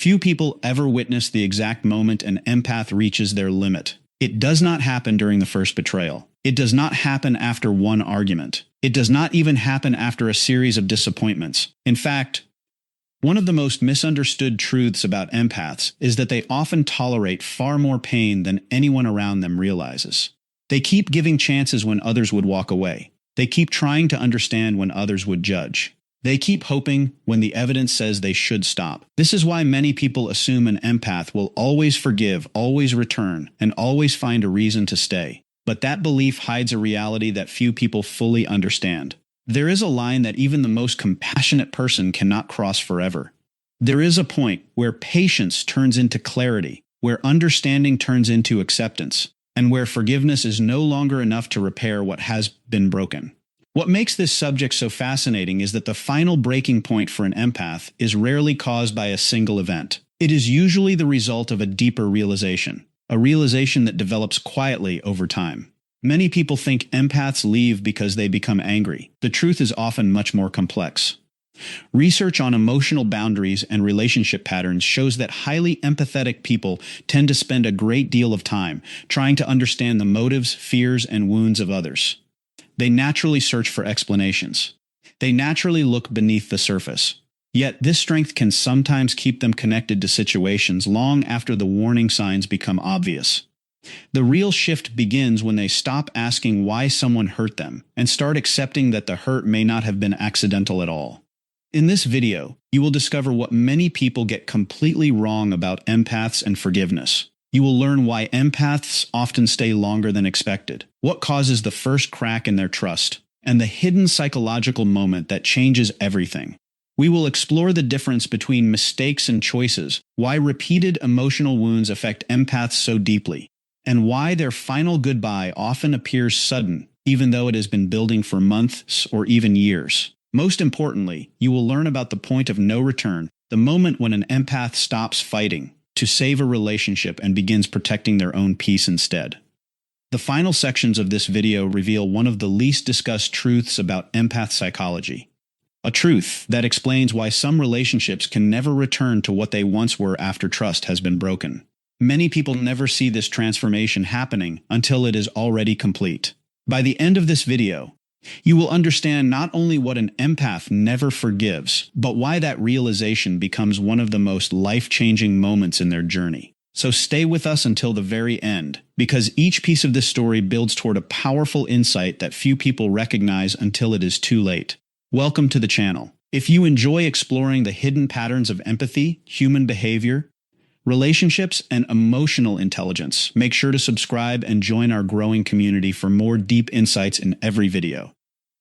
Few people ever witness the exact moment an empath reaches their limit. It does not happen during the first betrayal. It does not happen after one argument. It does not even happen after a series of disappointments. In fact, one of the most misunderstood truths about empaths is that they often tolerate far more pain than anyone around them realizes. They keep giving chances when others would walk away. They keep trying to understand when others would judge. They keep hoping when the evidence says they should stop. This is why many people assume an empath will always forgive, always return, and always find a reason to stay. But that belief hides a reality that few people fully understand. There is a line that even the most compassionate person cannot cross forever. There is a point where patience turns into clarity, where understanding turns into acceptance, and where forgiveness is no longer enough to repair what has been broken. What makes this subject so fascinating is that the final breaking point for an empath is rarely caused by a single event. It is usually the result of a deeper realization, a realization that develops quietly over time. Many people think empaths leave because they become angry. The truth is often much more complex. Research on emotional boundaries and relationship patterns shows that highly empathetic people tend to spend a great deal of time trying to understand the motives, fears, and wounds of others. They naturally search for explanations. They naturally look beneath the surface. Yet this strength can sometimes keep them connected to situations long after the warning signs become obvious. The real shift begins when they stop asking why someone hurt them and start accepting that the hurt may not have been accidental at all. In this video, you will discover what many people get completely wrong about empaths and forgiveness. You will learn why empaths often stay longer than expected, what causes the first crack in their trust, and the hidden psychological moment that changes everything. We will explore the difference between mistakes and choices, why repeated emotional wounds affect empaths so deeply, and why their final goodbye often appears sudden, even though it has been building for months or even years. Most importantly, you will learn about the point of no return, the moment when an empath stops fighting to save a relationship and begins protecting their own peace instead. The final sections of this video reveal one of the least discussed truths about empath psychology. A truth that explains why some relationships can never return to what they once were after trust has been broken. Many people never see this transformation happening until it is already complete. By the end of this video, you will understand not only what an empath never forgives, but why that realization becomes one of the most life-changing moments in their journey. So stay with us until the very end, because each piece of this story builds toward a powerful insight that few people recognize until it is too late. Welcome to the channel. If you enjoy exploring the hidden patterns of empathy, human behavior, relationships, and emotional intelligence, make sure to subscribe and join our growing community for more deep insights in every video.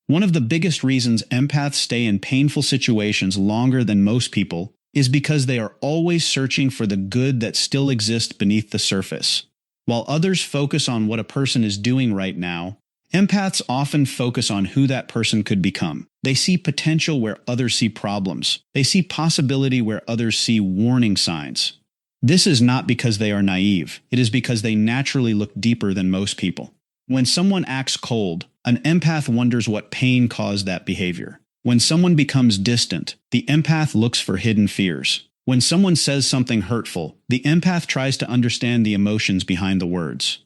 One of the biggest reasons empaths stay in painful situations longer than most people is because they are always searching for the good that still exists beneath the surface. While others focus on what a person is doing right now, empaths often focus on who that person could become. They see potential where others see problems. They see possibility where others see warning signs. This is not because they are naive. It is because they naturally look deeper than most people. When someone acts cold, an empath wonders what pain caused that behavior. When someone becomes distant, the empath looks for hidden fears. When someone says something hurtful, the empath tries to understand the emotions behind the words.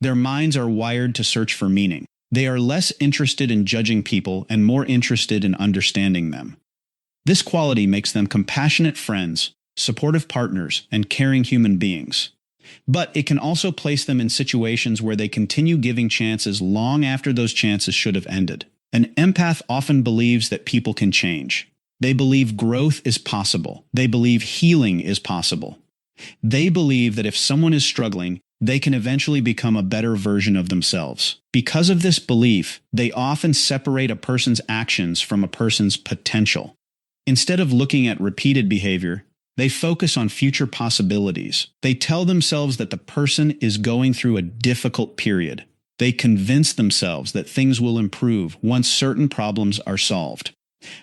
Their minds are wired to search for meaning. They are less interested in judging people and more interested in understanding them. This quality makes them compassionate friends, supportive partners, and caring human beings. But it can also place them in situations where they continue giving chances long after those chances should have ended. An empath often believes that people can change. They believe growth is possible. They believe healing is possible. They believe that if someone is struggling, they can eventually become a better version of themselves. Because of this belief, they often separate a person's actions from a person's potential. Instead of looking at repeated behavior, they focus on future possibilities. They tell themselves that the person is going through a difficult period. They convince themselves that things will improve once certain problems are solved.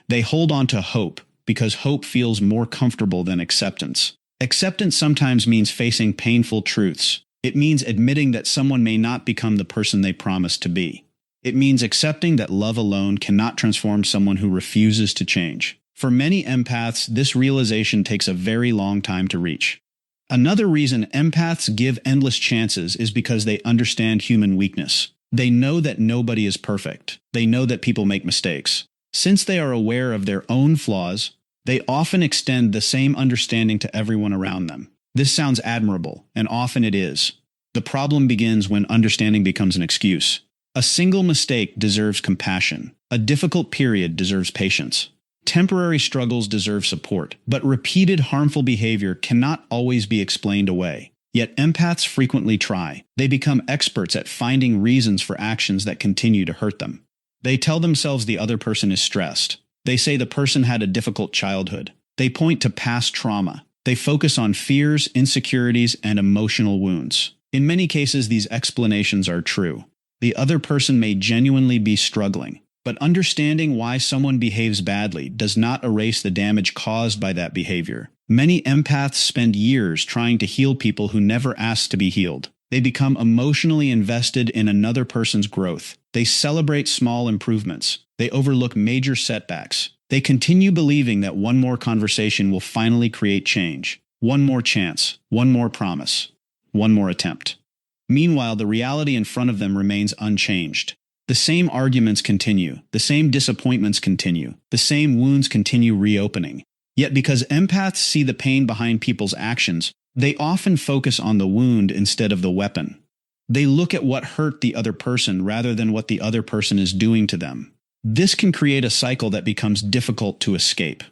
They hold on to hope because hope feels more comfortable than acceptance. Acceptance sometimes means facing painful truths. It means admitting that someone may not become the person they promised to be. It means accepting that love alone cannot transform someone who refuses to change. For many empaths, this realization takes a very long time to reach. Another reason empaths give endless chances is because they understand human weakness. They know that nobody is perfect. They know that people make mistakes. Since they are aware of their own flaws, they often extend the same understanding to everyone around them. This sounds admirable, and often it is. The problem begins when understanding becomes an excuse. A single mistake deserves compassion. A difficult period deserves patience. Temporary struggles deserve support, but repeated harmful behavior cannot always be explained away. Yet empaths frequently try. They become experts at finding reasons for actions that continue to hurt them. They tell themselves the other person is stressed. They say the person had a difficult childhood. They point to past trauma. They focus on fears, insecurities, and emotional wounds. In many cases, these explanations are true. The other person may genuinely be struggling, but understanding why someone behaves badly does not erase the damage caused by that behavior. Many empaths spend years trying to heal people who never asked to be healed. They become emotionally invested in another person's growth. They celebrate small improvements. They overlook major setbacks. They continue believing that one more conversation will finally create change. One more chance. One more promise. One more attempt. Meanwhile, the reality in front of them remains unchanged. The same arguments continue. The same disappointments continue. The same wounds continue reopening. Yet because empaths see the pain behind people's actions, they often focus on the wound instead of the weapon. They look at what hurt the other person rather than what the other person is doing to them. This can create a cycle that becomes difficult to escape.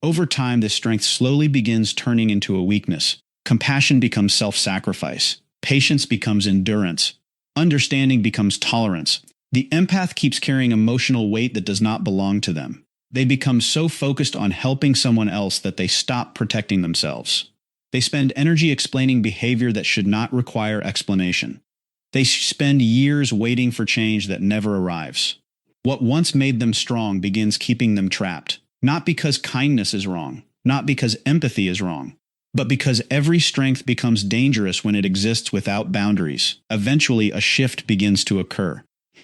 Over time, this strength slowly begins turning into a weakness. Compassion becomes self-sacrifice. Patience becomes endurance. Understanding becomes tolerance. The empath keeps carrying emotional weight that does not belong to them. They become so focused on helping someone else that they stop protecting themselves. They spend energy explaining behavior that should not require explanation. They spend years waiting for change that never arrives. What once made them strong begins keeping them trapped, not because kindness is wrong, not because empathy is wrong, but because every strength becomes dangerous when it exists without boundaries. Eventually, a shift begins to occur.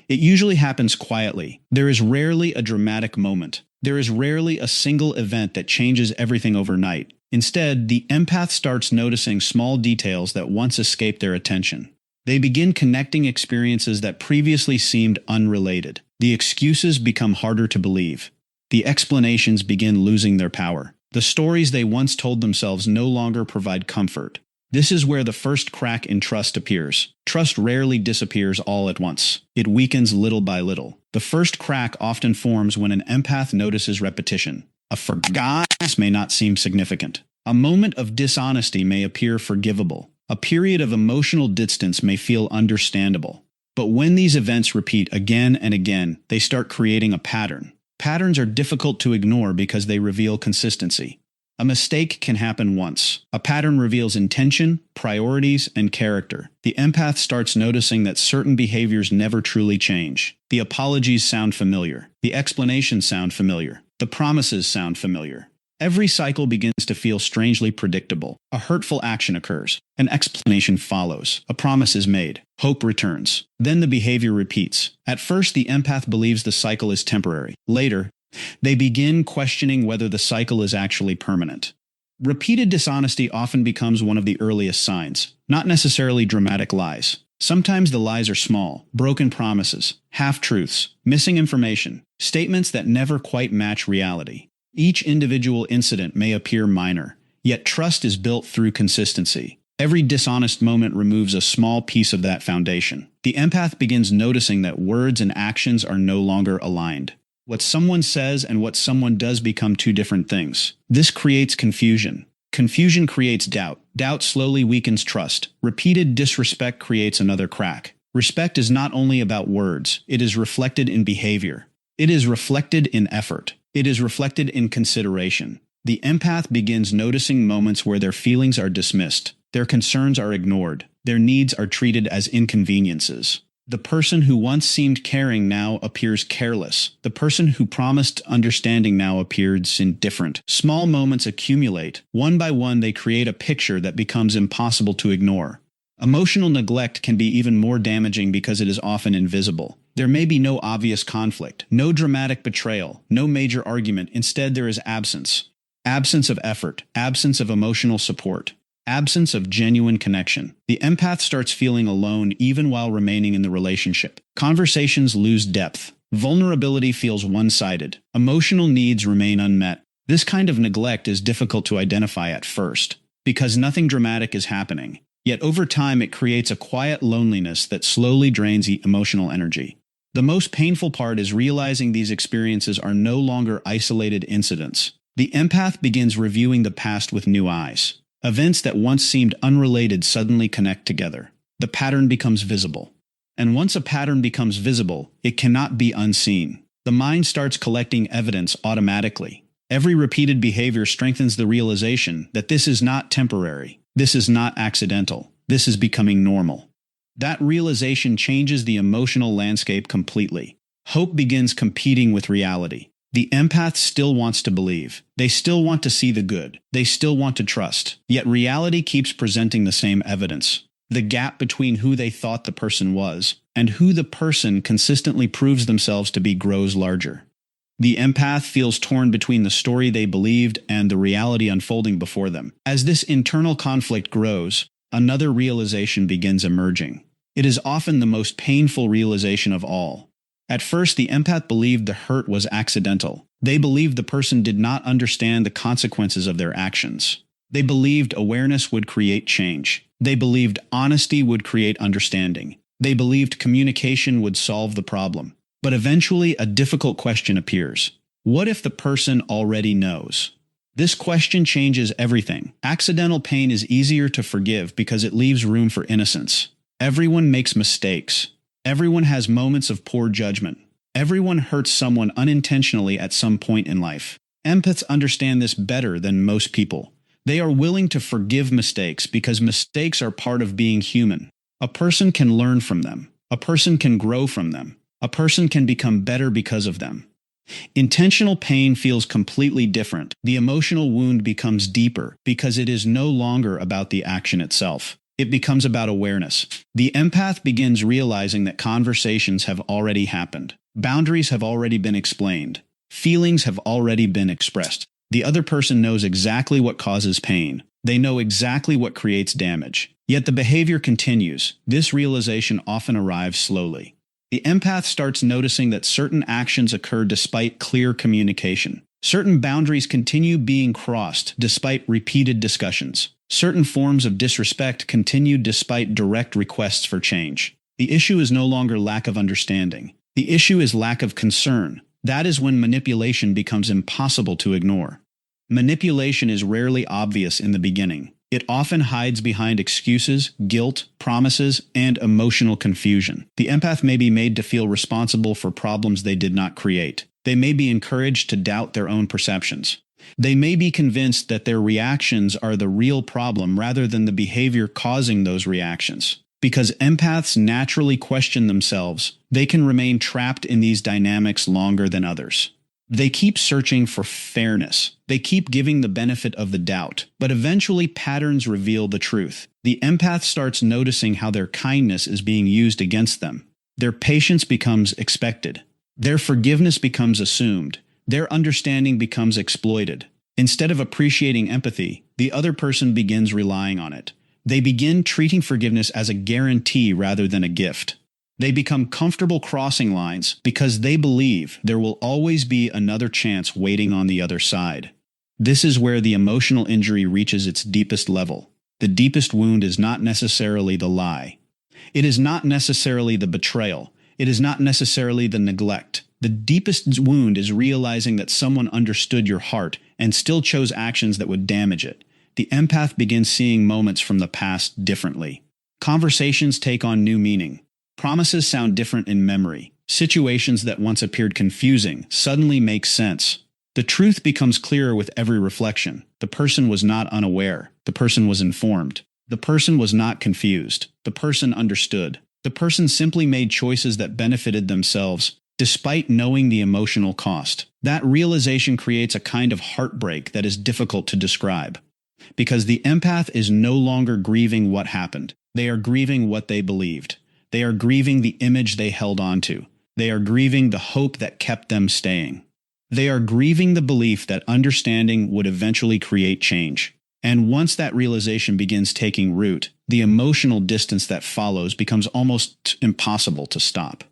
It usually happens quietly. There is rarely a dramatic moment. There is rarely a single event that changes everything overnight. Instead, the empath starts noticing small details that once escaped their attention. They begin connecting experiences that previously seemed unrelated. The excuses become harder to believe. The explanations begin losing their power. The stories they once told themselves no longer provide comfort. This is where the first crack in trust appears. Trust rarely disappears all at once. It weakens little by little. The first crack often forms when an empath notices repetition. A forgiveness may not seem significant. A moment of dishonesty may appear forgivable. A period of emotional distance may feel understandable. But when these events repeat again and again, they start creating a pattern. Patterns are difficult to ignore because they reveal consistency. A mistake can happen once. A pattern reveals intention, priorities, and character. The empath starts noticing that certain behaviors never truly change. The apologies sound familiar. The explanations sound familiar. The promises sound familiar. Every cycle begins to feel strangely predictable. A hurtful action occurs. An explanation follows. A promise is made. Hope returns. Then the behavior repeats. At first, the empath believes the cycle is temporary. Later, they begin questioning whether the cycle is actually permanent. Repeated dishonesty often becomes one of the earliest signs, not necessarily dramatic lies. Sometimes the lies are small, broken promises, half-truths, missing information, statements that never quite match reality. Each individual incident may appear minor, yet trust is built through consistency. Every dishonest moment removes a small piece of that foundation. The empath begins noticing that words and actions are no longer aligned. What someone says and what someone does become two different things. This creates confusion. Confusion creates doubt. Doubt slowly weakens trust. Repeated disrespect creates another crack. Respect is not only about words, it is reflected in behavior. It is reflected in effort. It is reflected in consideration. The empath begins noticing moments where their feelings are dismissed, their concerns are ignored, their needs are treated as inconveniences. The person who once seemed caring now appears careless. The person who promised understanding now appears indifferent. Small moments accumulate. One by one, they create a picture that becomes impossible to ignore. Emotional neglect can be even more damaging because it is often invisible. There may be no obvious conflict, no dramatic betrayal, no major argument. Instead, there is absence. Absence of effort, absence of emotional support, absence of genuine connection. The empath starts feeling alone even while remaining in the relationship. Conversations lose depth. Vulnerability feels one-sided. Emotional needs remain unmet. This kind of neglect is difficult to identify at first, because nothing dramatic is happening. Yet over time it creates a quiet loneliness that slowly drains emotional energy. The most painful part is realizing these experiences are no longer isolated incidents. The empath begins reviewing the past with new eyes. Events that once seemed unrelated suddenly connect together. The pattern becomes visible. And once a pattern becomes visible, it cannot be unseen. The mind starts collecting evidence automatically. Every repeated behavior strengthens the realization that this is not temporary. This is not accidental. This is becoming normal. That realization changes the emotional landscape completely. Hope begins competing with reality. The empath still wants to believe. They still want to see the good. They still want to trust. Yet reality keeps presenting the same evidence. The gap between who they thought the person was and who the person consistently proves themselves to be grows larger. The empath feels torn between the story they believed and the reality unfolding before them. As this internal conflict grows, another realization begins emerging. It is often the most painful realization of all. At first, the empath believed the hurt was accidental. They believed the person did not understand the consequences of their actions. They believed awareness would create change. They believed honesty would create understanding. They believed communication would solve the problem. But eventually, a difficult question appears. What if the person already knows? This question changes everything. Accidental pain is easier to forgive because it leaves room for innocence. Everyone makes mistakes. Everyone has moments of poor judgment. Everyone hurts someone unintentionally at some point in life. Empaths understand this better than most people. They are willing to forgive mistakes because mistakes are part of being human. A person can learn from them. A person can grow from them. A person can become better because of them. Intentional pain feels completely different. The emotional wound becomes deeper because it is no longer about the action itself. It becomes about awareness. The empath begins realizing that conversations have already happened. Boundaries have already been explained. Feelings have already been expressed. The other person knows exactly what causes pain. They know exactly what creates damage. Yet the behavior continues. This realization often arrives slowly. The empath starts noticing that certain actions occur despite clear communication. Certain boundaries continue being crossed despite repeated discussions. Certain forms of disrespect continue despite direct requests for change. The issue is no longer lack of understanding. The issue is lack of concern. That is when manipulation becomes impossible to ignore. Manipulation is rarely obvious in the beginning. It often hides behind excuses, guilt, promises, and emotional confusion. The empath may be made to feel responsible for problems they did not create. They may be encouraged to doubt their own perceptions. They may be convinced that their reactions are the real problem rather than the behavior causing those reactions. Because empaths naturally question themselves, they can remain trapped in these dynamics longer than others. They keep searching for fairness. They keep giving the benefit of the doubt. But eventually patterns reveal the truth. The empath starts noticing how their kindness is being used against them. Their patience becomes expected. Their forgiveness becomes assumed. Their understanding becomes exploited. Instead of appreciating empathy, the other person begins relying on it. They begin treating forgiveness as a guarantee rather than a gift. They become comfortable crossing lines because they believe there will always be another chance waiting on the other side. This is where the emotional injury reaches its deepest level. The deepest wound is not necessarily the lie. It is not necessarily the betrayal. It is not necessarily the neglect. The deepest wound is realizing that someone understood your heart and still chose actions that would damage it. The empath begins seeing moments from the past differently. Conversations take on new meaning. Promises sound different in memory. Situations that once appeared confusing suddenly make sense. The truth becomes clearer with every reflection. The person was not unaware. The person was informed. The person was not confused. The person understood. The person simply made choices that benefited themselves, despite knowing the emotional cost. That realization creates a kind of heartbreak that is difficult to describe. Because the empath is no longer grieving what happened. They are grieving what they believed. They are grieving the image they held onto. They are grieving the hope that kept them staying. They are grieving the belief that understanding would eventually create change. And once that realization begins taking root, the emotional distance that follows becomes almost impossible to stop.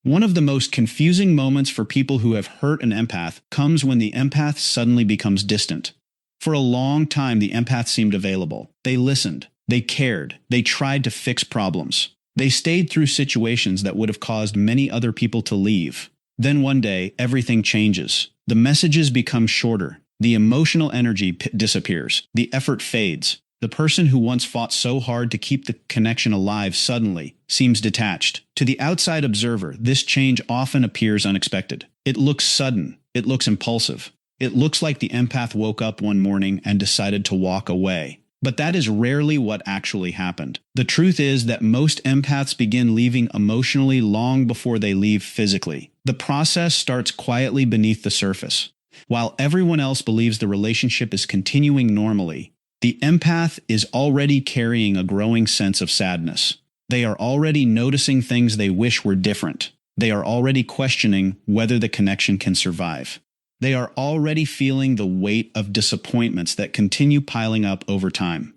One of the most confusing moments for people who have hurt an empath comes when the empath suddenly becomes distant. For a long time, the empath seemed available. They listened. They cared. They tried to fix problems. They stayed through situations that would have caused many other people to leave. Then one day, everything changes. The messages become shorter. The emotional energy disappears. The effort fades. The person who once fought so hard to keep the connection alive suddenly seems detached. To the outside observer, this change often appears unexpected. It looks sudden. It looks impulsive. It looks like the empath woke up one morning and decided to walk away. But that is rarely what actually happened. The truth is that most empaths begin leaving emotionally long before they leave physically. The process starts quietly beneath the surface. While everyone else believes the relationship is continuing normally, the empath is already carrying a growing sense of sadness. They are already noticing things they wish were different. They are already questioning whether the connection can survive. They are already feeling the weight of disappointments that continue piling up over time.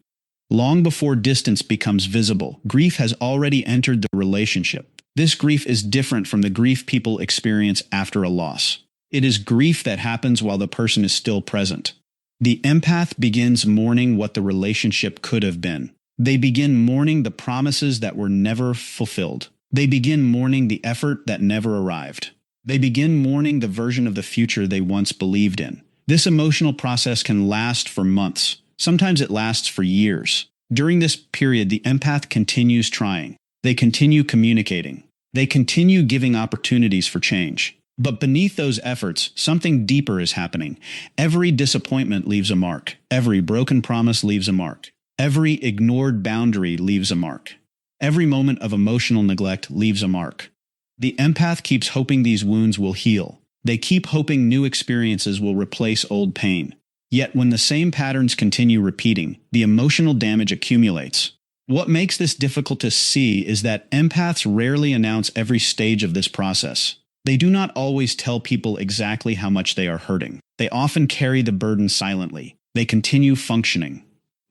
Long before distance becomes visible, grief has already entered the relationship. This grief is different from the grief people experience after a loss. It is grief that happens while the person is still present. The empath begins mourning what the relationship could have been. They begin mourning the promises that were never fulfilled. They begin mourning the effort that never arrived. They begin mourning the version of the future they once believed in. This emotional process can last for months. Sometimes it lasts for years. During this period, the empath continues trying. They continue communicating. They continue giving opportunities for change. But beneath those efforts, something deeper is happening. Every disappointment leaves a mark. Every broken promise leaves a mark. Every ignored boundary leaves a mark. Every moment of emotional neglect leaves a mark. The empath keeps hoping these wounds will heal. They keep hoping new experiences will replace old pain. Yet when the same patterns continue repeating, the emotional damage accumulates. What makes this difficult to see is that empaths rarely announce every stage of this process. They do not always tell people exactly how much they are hurting. They often carry the burden silently. They continue functioning.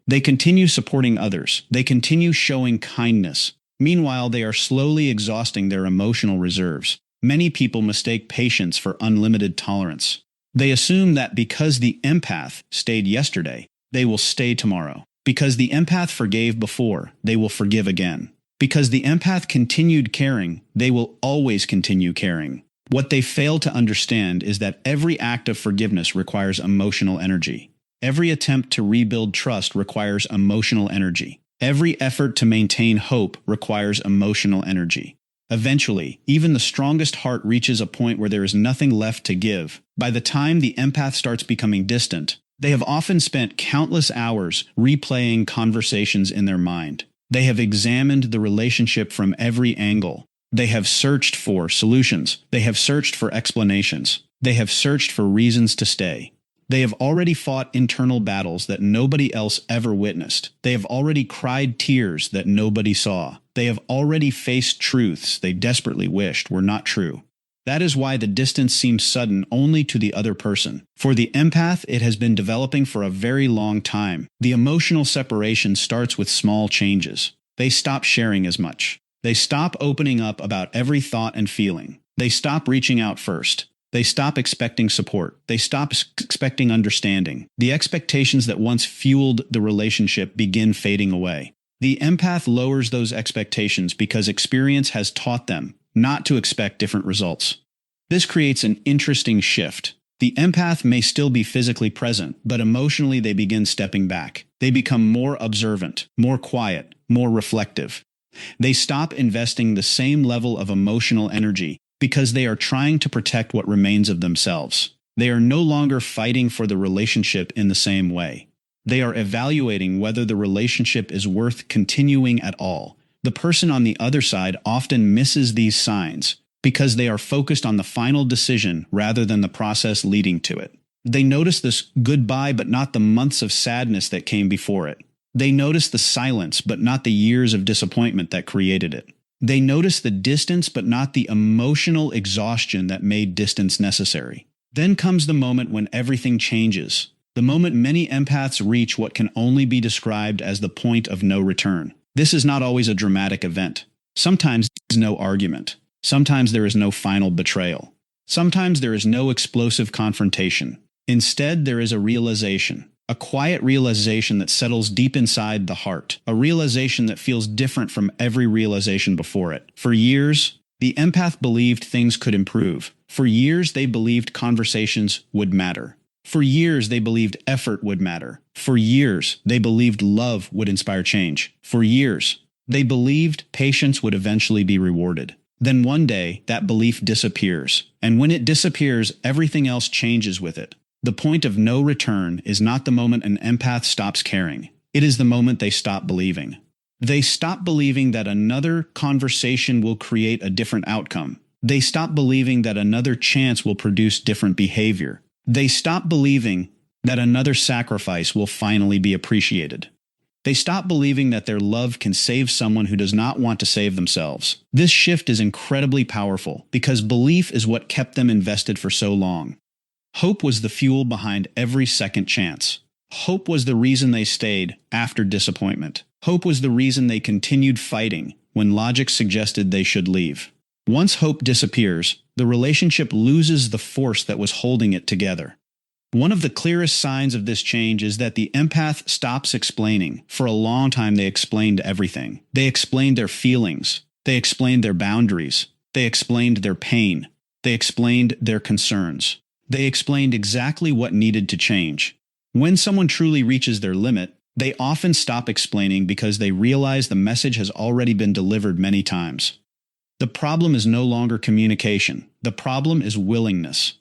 They continue supporting others. They continue showing kindness. Meanwhile, they are slowly exhausting their emotional reserves. Many people mistake patience for unlimited tolerance. They assume that because the empath stayed yesterday, they will stay tomorrow. Because the empath forgave before, they will forgive again. Because the empath continued caring, they will always continue caring. What they fail to understand is that every act of forgiveness requires emotional energy. Every attempt to rebuild trust requires emotional energy. Every effort to maintain hope requires emotional energy. Eventually, even the strongest heart reaches a point where there is nothing left to give. By the time the empath starts becoming distant, they have often spent countless hours replaying conversations in their mind. They have examined the relationship from every angle. They have searched for solutions. They have searched for explanations. They have searched for reasons to stay. They have already fought internal battles that nobody else ever witnessed. They have already cried tears that nobody saw. They have already faced truths they desperately wished were not true. That is why the distance seems sudden only to the other person. For the empath, it has been developing for a very long time. The emotional separation starts with small changes. They stop sharing as much. They stop opening up about every thought and feeling. They stop reaching out first. They stop expecting support. They stop expecting understanding. The expectations that once fueled the relationship begin fading away. The empath lowers those expectations because experience has taught them not to expect different results. This creates an interesting shift. The empath may still be physically present, but emotionally they begin stepping back. They become more observant, more quiet, more reflective. They stop investing the same level of emotional energy because they are trying to protect what remains of themselves. They are no longer fighting for the relationship in the same way. They are evaluating whether the relationship is worth continuing at all. The person on the other side often misses these signs because they are focused on the final decision rather than the process leading to it. They notice this goodbye but not the months of sadness that came before it. They notice the silence but not the years of disappointment that created it. They notice the distance but not the emotional exhaustion that made distance necessary. Then comes the moment when everything changes. The moment many empaths reach what can only be described as the point of no return. This is not always a dramatic event. Sometimes there is no argument. Sometimes there is no final betrayal. Sometimes there is no explosive confrontation. Instead, there is a realization. A quiet realization that settles deep inside the heart. A realization that feels different from every realization before it. For years, the empath believed things could improve. For years, they believed conversations would matter. For years, they believed effort would matter. For years, they believed love would inspire change. For years, they believed patience would eventually be rewarded. Then one day, that belief disappears. And when it disappears, everything else changes with it. The point of no return is not the moment an empath stops caring. It is the moment they stop believing. They stop believing that another conversation will create a different outcome. They stop believing that another chance will produce different behavior. They stop believing that another sacrifice will finally be appreciated. They stop believing that their love can save someone who does not want to save themselves. This shift is incredibly powerful because belief is what kept them invested for so long. Hope was the fuel behind every second chance. Hope was the reason they stayed after disappointment. Hope was the reason they continued fighting when logic suggested they should leave. Once hope disappears, the relationship loses the force that was holding it together. One of the clearest signs of this change is that the empath stops explaining. For a long time, they explained everything. They explained their feelings. They explained their boundaries. They explained their pain. They explained their concerns. They explained exactly what needed to change. When someone truly reaches their limit, they often stop explaining because they realize the message has already been delivered many times. The problem is no longer communication. The problem is willingness.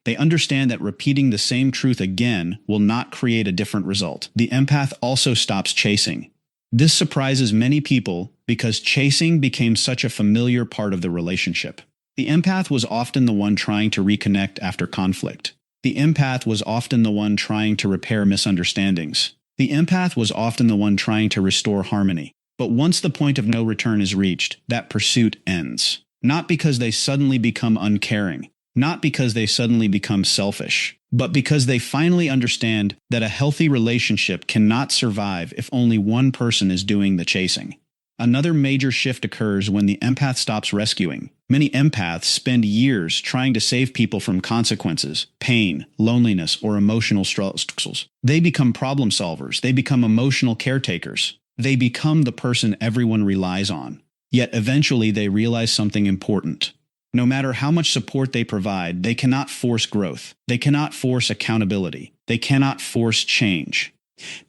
They understand that repeating the same truth again will not create a different result. The empath also stops chasing. This surprises many people because chasing became such a familiar part of the relationship. The empath was often the one trying to reconnect after conflict. The empath was often the one trying to repair misunderstandings. The empath was often the one trying to restore harmony. But once the point of no return is reached, that pursuit ends. Not because they suddenly become uncaring, not because they suddenly become selfish, but because they finally understand that a healthy relationship cannot survive if only one person is doing the chasing. Another major shift occurs when the empath stops rescuing. Many empaths spend years trying to save people from consequences, pain, loneliness, or emotional struggles. They become problem solvers. They become emotional caretakers. They become the person everyone relies on. Yet eventually they realize something important. No matter how much support they provide, they cannot force growth. They cannot force accountability. They cannot force change.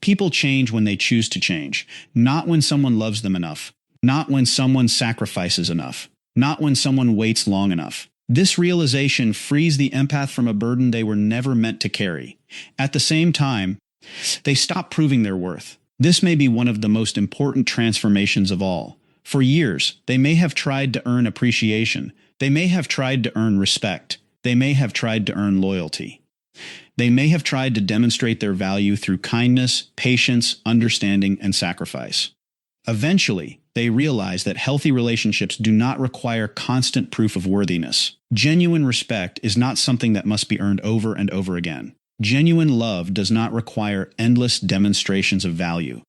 People change when they choose to change, not when someone loves them enough, not when someone sacrifices enough, not when someone waits long enough. This realization frees the empath from a burden they were never meant to carry. At the same time, they stop proving their worth. This may be one of the most important transformations of all. For years, they may have tried to earn appreciation. They may have tried to earn respect. They may have tried to earn loyalty. They may have tried to demonstrate their value through kindness, patience, understanding, and sacrifice. Eventually, they realize that healthy relationships do not require constant proof of worthiness. Genuine respect is not something that must be earned over and over again. Genuine love does not require endless demonstrations of value.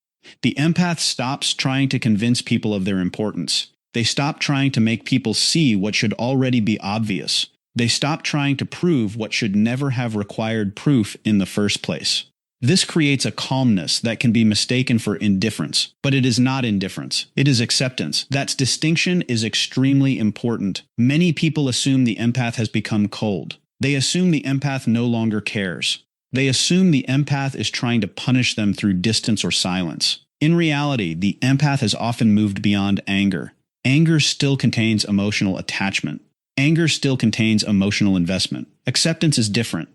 The empath stops trying to convince people of their importance. They stop trying to make people see what should already be obvious. They stop trying to prove what should never have required proof in the first place. This creates a calmness that can be mistaken for indifference, but it is not indifference. It is acceptance. That distinction is extremely important. Many people assume the empath has become cold. They assume the empath no longer cares. They assume the empath is trying to punish them through distance or silence. In reality, the empath has often moved beyond anger. Anger still contains emotional attachment. Anger still contains emotional investment. Acceptance is different.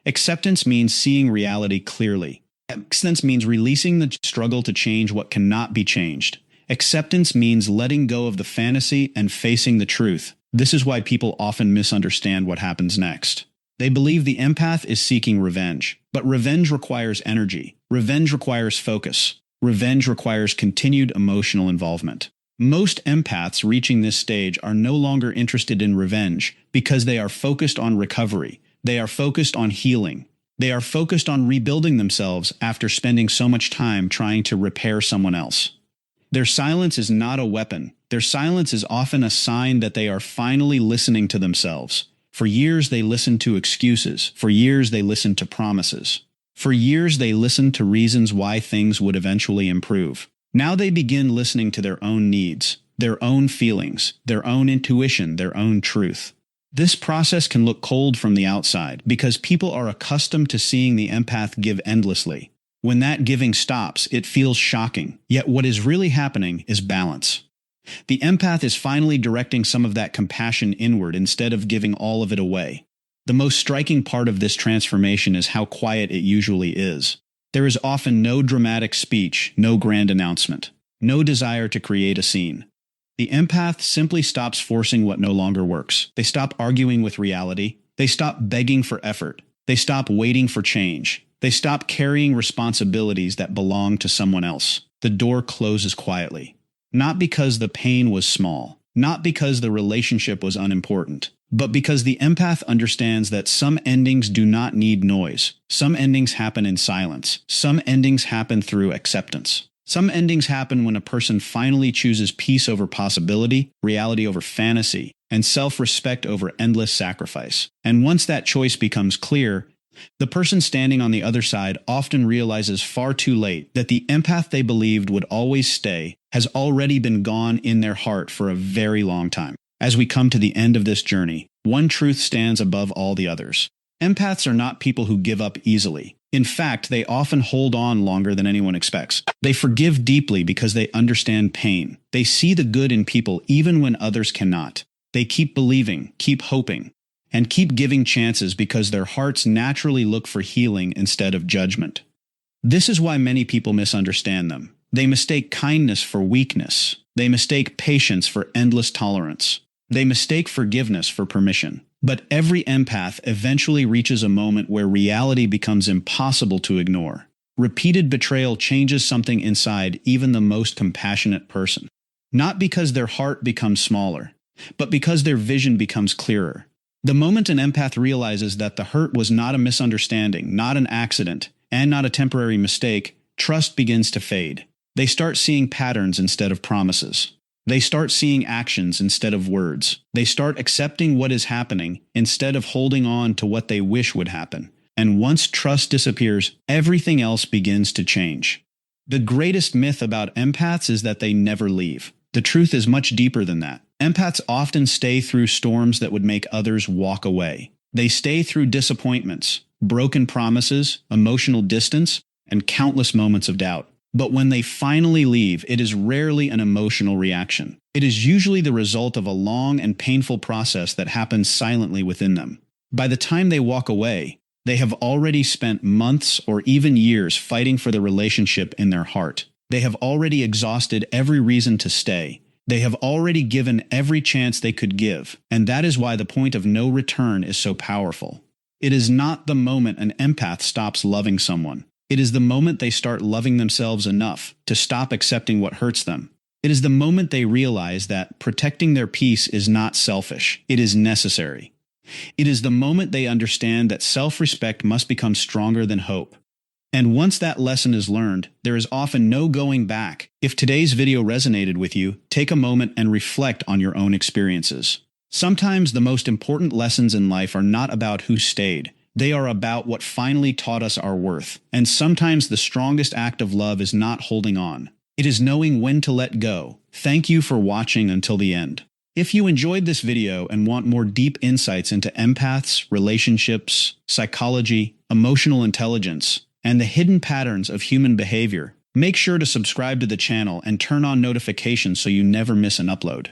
Acceptance means seeing reality clearly. Acceptance means releasing the struggle to change what cannot be changed. Acceptance means letting go of the fantasy and facing the truth. This is why people often misunderstand what happens next. They believe the empath is seeking revenge, but revenge requires energy. Revenge requires focus. Revenge requires continued emotional involvement. Most empaths reaching this stage are no longer interested in revenge because they are focused on recovery. They are focused on healing. They are focused on rebuilding themselves after spending so much time trying to repair someone else. Their silence is not a weapon. Their silence is often a sign that they are finally listening to themselves. For years they listened to excuses. For years they listened to promises. For years they listened to reasons why things would eventually improve. Now they begin listening to their own needs, their own feelings, their own intuition, their own truth. This process can look cold from the outside because people are accustomed to seeing the empath give endlessly. When that giving stops, it feels shocking. Yet what is really happening is balance. The empath is finally directing some of that compassion inward instead of giving all of it away. The most striking part of this transformation is how quiet it usually is. There is often no dramatic speech, no grand announcement, no desire to create a scene. The empath simply stops forcing what no longer works. They stop arguing with reality. They stop begging for effort. They stop waiting for change. They stop carrying responsibilities that belong to someone else. The door closes quietly. Not because the pain was small, not because the relationship was unimportant, but because the empath understands that some endings do not need noise. Some endings happen in silence. Some endings happen through acceptance. Some endings happen when a person finally chooses peace over possibility, reality over fantasy, and self-respect over endless sacrifice. And once that choice becomes clear, the person standing on the other side often realizes far too late that the empath they believed would always stay has already been gone in their heart for a very long time. As we come to the end of this journey, one truth stands above all the others. Empaths are not people who give up easily. In fact, they often hold on longer than anyone expects. They forgive deeply because they understand pain. They see the good in people even when others cannot. They keep believing, keep hoping, and keep giving chances because their hearts naturally look for healing instead of judgment. This is why many people misunderstand them. They mistake kindness for weakness. They mistake patience for endless tolerance. They mistake forgiveness for permission. But every empath eventually reaches a moment where reality becomes impossible to ignore. Repeated betrayal changes something inside even the most compassionate person. Not because their heart becomes smaller, but because their vision becomes clearer. The moment an empath realizes that the hurt was not a misunderstanding, not an accident, and not a temporary mistake, trust begins to fade. They start seeing patterns instead of promises. They start seeing actions instead of words. They start accepting what is happening instead of holding on to what they wish would happen. And once trust disappears, everything else begins to change. The greatest myth about empaths is that they never leave. The truth is much deeper than that. Empaths often stay through storms that would make others walk away. They stay through disappointments, broken promises, emotional distance, and countless moments of doubt. But when they finally leave, it is rarely an emotional reaction. It is usually the result of a long and painful process that happens silently within them. By the time they walk away, they have already spent months or even years fighting for the relationship in their heart. They have already exhausted every reason to stay. They have already given every chance they could give, and that is why the point of no return is so powerful. It is not the moment an empath stops loving someone. It is the moment they start loving themselves enough to stop accepting what hurts them. It is the moment they realize that protecting their peace is not selfish, it is necessary. It is the moment they understand that self-respect must become stronger than hope. And once that lesson is learned, there is often no going back. If today's video resonated with you, take a moment and reflect on your own experiences. Sometimes the most important lessons in life are not about who stayed. They are about what finally taught us our worth. And sometimes the strongest act of love is not holding on. It is knowing when to let go. Thank you for watching until the end. If you enjoyed this video and want more deep insights into empaths, relationships, psychology, emotional intelligence, and the hidden patterns of human behavior, make sure to subscribe to the channel and turn on notifications so you never miss an upload.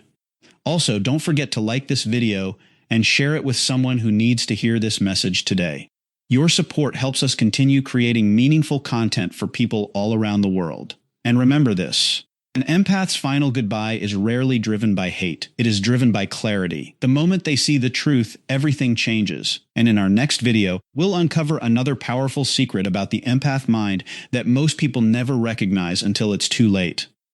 Also, don't forget to like this video and share it with someone who needs to hear this message today. Your support helps us continue creating meaningful content for people all around the world. And remember this: an empath's final goodbye is rarely driven by hate. It is driven by clarity. The moment they see the truth, everything changes. And in our next video, we'll uncover another powerful secret about the empath mind that most people never recognize until it's too late.